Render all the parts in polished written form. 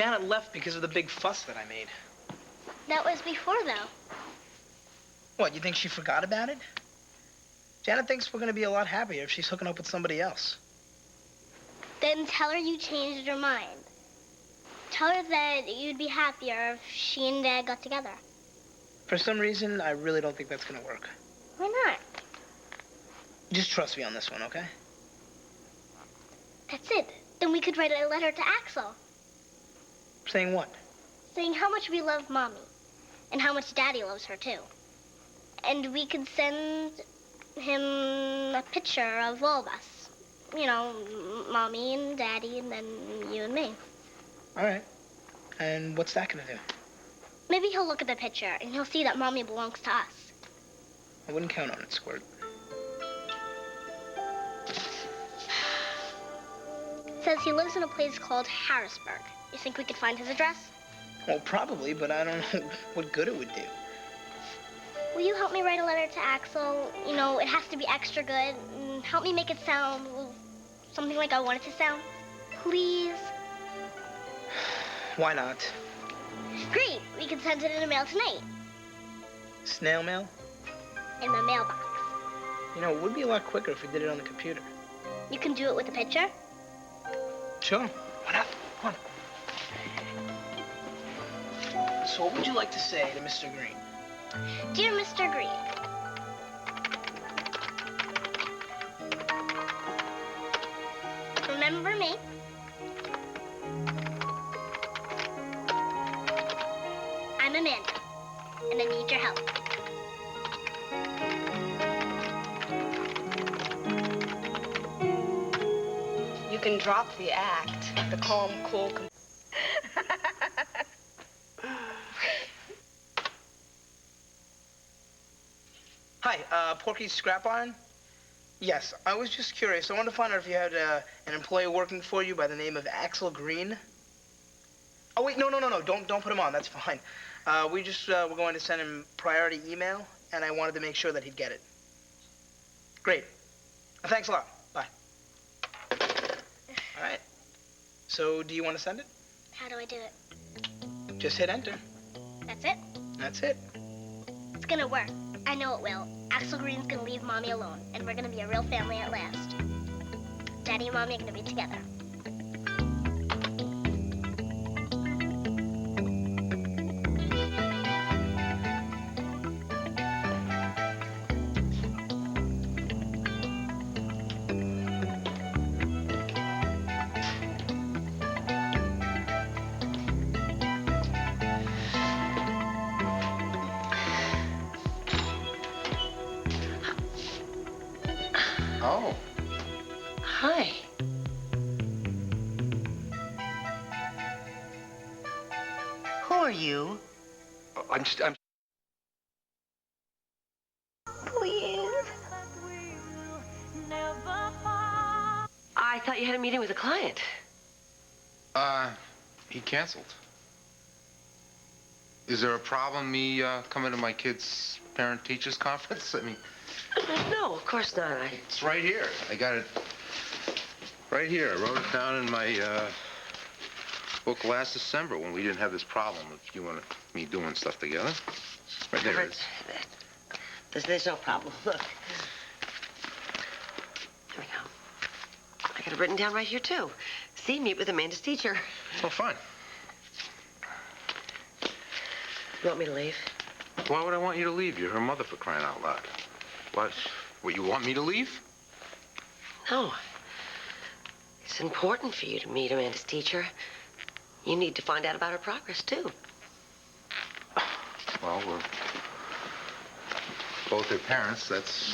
Janet left because of the big fuss that I made. That was before, though. What, you think she forgot about it? Janet thinks we're gonna be a lot happier if she's hooking up with somebody else. Then tell her you changed your mind. Tell her that you'd be happier if she and Dad got together. For some reason, I really don't think that's gonna work. Why not? Just trust me on this one, okay? That's it. Then we could write a letter to Axel. Saying what? Saying how much we love Mommy. And how much Daddy loves her, too. And we could send him a picture of all of us. You know, Mommy and Daddy, and then you and me. All right. And what's that gonna do? Maybe he'll look at the picture, and he'll see that Mommy belongs to us. I wouldn't count on it, Squirt. It says he lives in a place called Harrisburg. You think we could find his address? Well, probably, but I don't know what good it would do. Will you help me write a letter to Axel? You know, it has to be extra good. And help me make it sound something like I want it to sound. Please? Why not? Great. We can send it in the mail tonight. Snail mail? In the mailbox. You know, it would be a lot quicker if we did it on the computer. You can do it with a picture? Sure. Why not? Come on. So what would you like to say to Mr. Green? Dear Mr. Green, remember me? I'm Amanda, and I need your help. You can drop the act, the calm, cool. Hi, Porky's Scrap Iron? Yes, I was just curious. I wanted to find out if you had an employee working for you by the name of Axel Green. Oh, wait, no. Don't put him on. That's fine. We're going to send him priority email, and I wanted to make sure that he'd get it. Great. Thanks a lot. Bye. All right. So, do you want to send it? How do I do it? Just hit enter. That's it? That's it. It's gonna work. I know it will. Axel Green's gonna leave Mommy alone, and we're gonna be a real family at last. Daddy and Mommy are gonna be together. Oh. Hi. Who are you? I'm Please. I thought you had a meeting with a client. He canceled. Is there a problem me coming to my kid's parent-teachers conference? I mean... No, of course not. It's right here. I got it right here. I wrote it down in my book last December when we didn't have this problem of you and me doing stuff together. Right there it is. There's no problem. Look. Here we go. I got it written down right here, too. See, meet with Amanda's teacher. Oh, fine. You want me to leave? Why would I want you to leave? You're her mother, for crying out loud. What, you want me to leave? No. It's important for you to meet Amanda's teacher. You need to find out about her progress, too. Well, we're both her parents. That's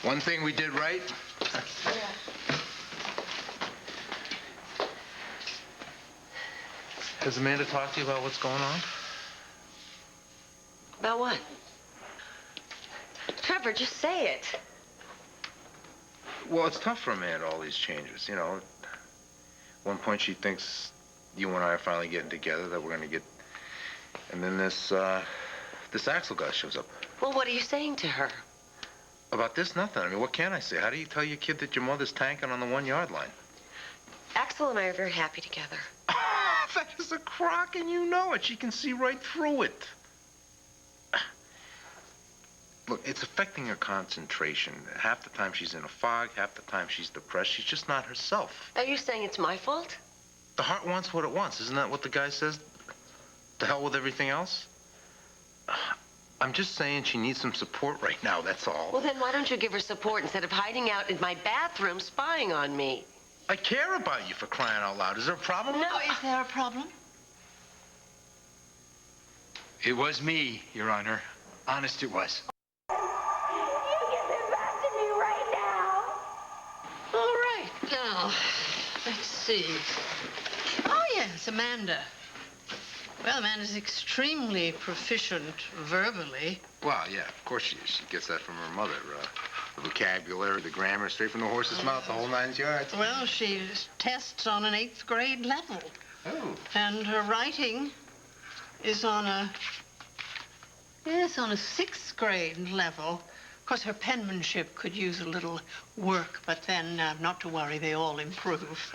one thing we did right. Has Amanda talked to you about what's going on? About what? Trevor, just say it. Well, it's tough for Amanda, all these changes, you know. At one point, she thinks you and I are finally getting together, that we're gonna get... And then this Axel guy shows up. Well, what are you saying to her? About this, nothing. I mean, what can I say? How do you tell your kid that your mother's tanking on the 1-yard line? Axel and I are very happy together. That is the crock and you know it. She can see right through it. Look, it's affecting her concentration. Half the time she's in a fog, half the time she's depressed. She's just not herself. Are you saying it's my fault? The heart wants what it wants. Isn't that what the guy says? To hell with everything else? I'm just saying she needs some support right now, that's all. Well, then why don't you give her support instead of hiding out in my bathroom spying on me? I care about you, for crying out loud. Is there a problem? No, Is there a problem? It was me, Your Honor. Honest, it was. You give it back to me right now. All right, now, let's see. Oh, yes, Amanda. Well, Amanda's extremely proficient verbally. Well, yeah, of course she is. She gets that from her mother. The vocabulary, the grammar, straight from the horse's mouth, the whole 9 yards. Well, she tests on an 8th grade level. Oh. And her writing is on a 6th grade level. Of course, her penmanship could use a little work, but then not to worry, they all improve.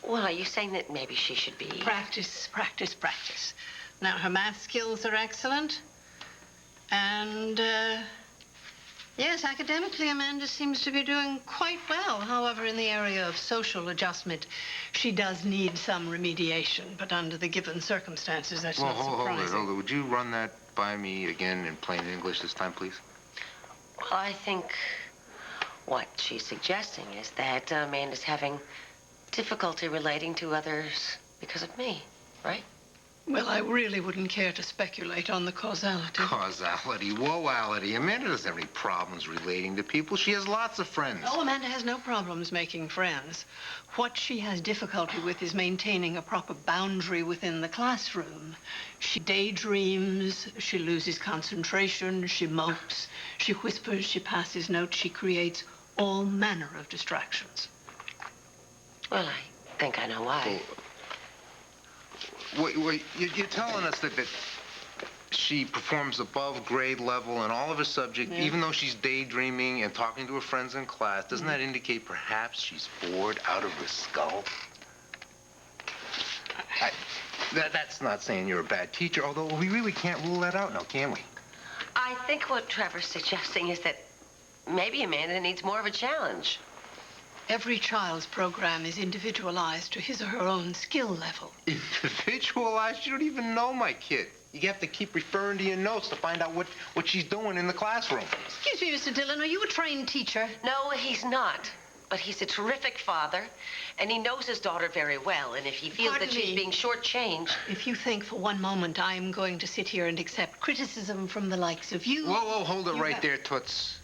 Well, are you saying that maybe she should be... Practice, practice, practice. Now, her math skills are excellent. And, yes, academically, Amanda seems to be doing quite well. However, in the area of social adjustment, she does need some remediation. But under the given circumstances, that's not surprising. Hold it. Would you run that by me again in plain English this time, please? Well, I think what she's suggesting is that Amanda's having difficulty relating to others because of me, right? Well, I really wouldn't care to speculate on the causality. Causality, woeality. Amanda doesn't have any problems relating to people. She has lots of friends. Oh, Amanda has no problems making friends. What she has difficulty with is maintaining a proper boundary within the classroom. She daydreams, she loses concentration, she mopes, she whispers, she passes notes, she creates all manner of distractions. Well, I think I know why. Wait, you're telling us that she performs above grade level in all of her subjects, even though she's daydreaming and talking to her friends in class. Doesn't that indicate perhaps she's bored out of her skull? That's not saying you're a bad teacher, although we really can't rule that out now, can we? I think what Trevor's suggesting is that maybe Amanda needs more of a challenge. Every child's program is individualized to his or her own skill level. Individualized? You don't even know my kid. You have to keep referring to your notes to find out what she's doing in the classroom. Excuse me, Mr. Dillon, are you a trained teacher? No, he's not. But he's a terrific father, and he knows his daughter very well. And if he feels Pardon that she's me. being shortchanged... If you think for one moment I'm going to sit here and accept criticism from the likes of you... Whoa, hold it right there, Toots.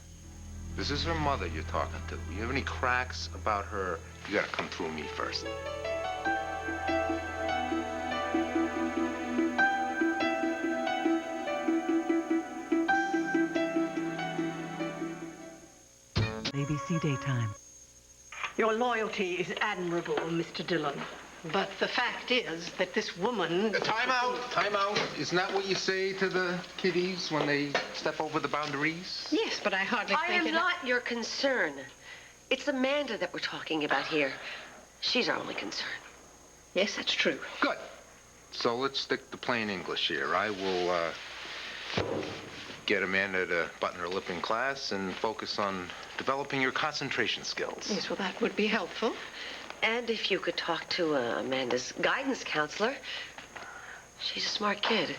This is her mother you're talking to. You have any cracks about her, you gotta come through me first. ABC Daytime. Your loyalty is admirable, Mr. Dillon. But the fact is that this woman... Time out. Isn't that what you say to the kiddies when they step over the boundaries? Yes, but I hardly I think am not your concern. It's Amanda that we're talking about here. She's our only concern. Yes, that's true. Good. So let's stick to plain English here. I will, get Amanda to button her lip in class and focus on developing your concentration skills. Yes, well, that would be helpful. And if you could talk to Amanda's guidance counselor. She's a smart kid.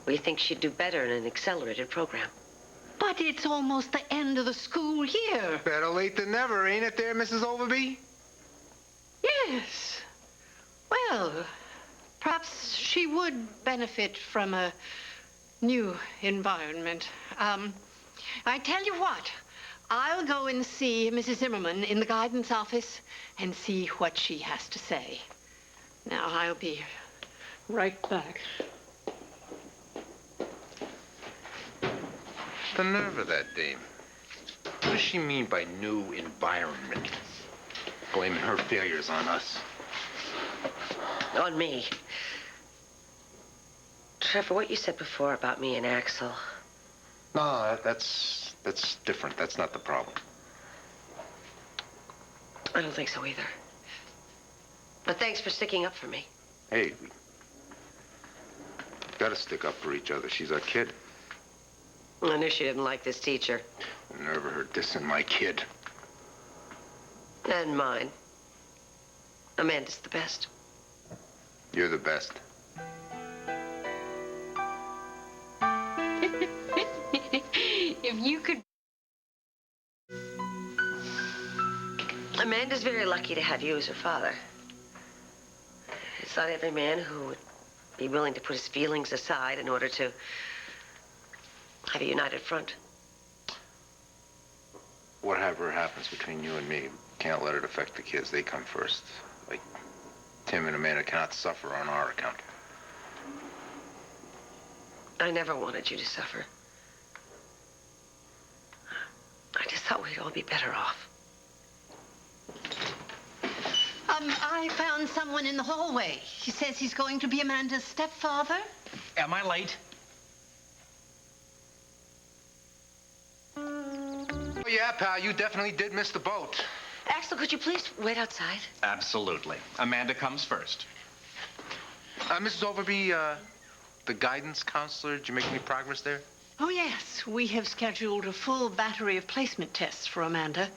We think she'd do better in an accelerated program. But it's almost the end of the school year. Better late than never, ain't it there, Mrs. Overby? Yes. Well, perhaps she would benefit from a new environment. I tell you what, I'll go and see Mrs. Zimmerman in the guidance office and see what she has to say. Now, I'll be right back. The nerve of that dame. What does she mean by new environment? Blaming her failures on us. On me. Trevor, what you said before about me and Axel. No, that's different. That's not the problem. I don't think so either. But thanks for sticking up for me. Hey, we gotta stick up for each other. She's our kid. I knew she didn't like this teacher. Never heard this in my kid. And mine. Amanda's the best. You're the best. If you could... Amanda's very lucky to have you as her father. It's not every man who would be willing to put his feelings aside in order to have a united front. Whatever happens between you and me, can't let it affect the kids. They come first. Like, Tim and Amanda cannot suffer on our account. I never wanted you to suffer. I just thought we'd all be better off. I found someone in the hallway. He says he's going to be Amanda's stepfather. Am I late? Oh, yeah, pal, you definitely did miss the boat. Axel, could you please wait outside? Absolutely. Amanda comes first. Mrs. Overby, the guidance counselor, did you make any progress there? Oh, yes. We have scheduled a full battery of placement tests for Amanda,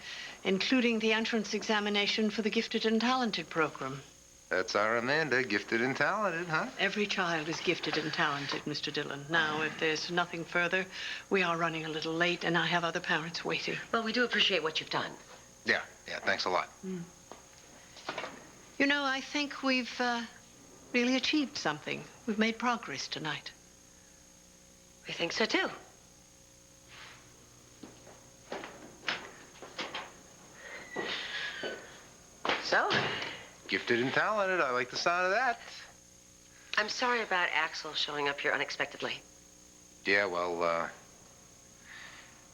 including the entrance examination for the gifted and talented program. That's our Amanda, gifted and talented, huh? Every child is gifted and talented, Mr. Dillon. Now, if there's nothing further, we are running a little late, and I have other parents waiting. Well, we do appreciate what you've done. Yeah, thanks a lot. You know, I think we've really achieved something. We've made progress tonight. We think so, too. So? Gifted and talented, I like the sound of that. I'm sorry about Axel showing up here unexpectedly. Yeah, well,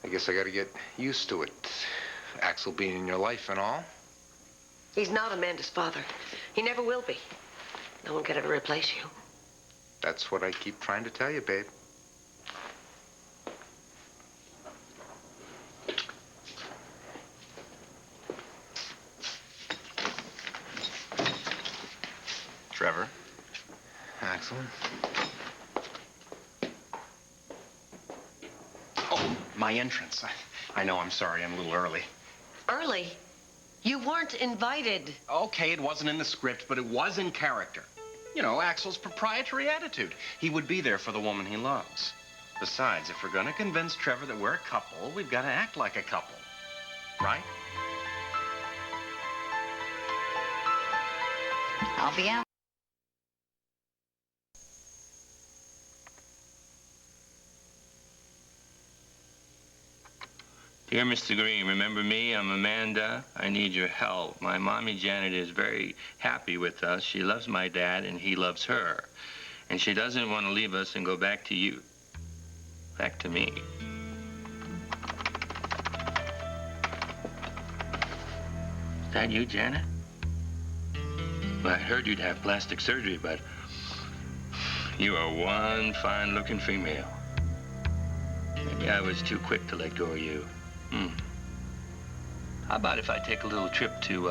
I guess I gotta get used to it. Axel being in your life and all. He's not Amanda's father. He never will be. No one could ever replace you. That's what I keep trying to tell you, babe. Trevor. Axel? Oh, my entrance. I know, I'm sorry, I'm a little early. Early? You weren't invited. Okay, it wasn't in the script, but it was in character. You know, Axel's proprietary attitude. He would be there for the woman he loves. Besides, if we're gonna convince Trevor that we're a couple, we've got to act like a couple. Right? I'll be out. Dear Mr. Green, remember me? I'm Amanda. I need your help. My mommy Janet is very happy with us. She loves my dad, and he loves her. And she doesn't want to leave us and go back to you. Back to me. Is that you, Janet? Well, I heard you'd have plastic surgery, but you are one fine-looking female. Maybe I was too quick to let go of you. How about if I take a little trip to,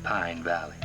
Pine Valley?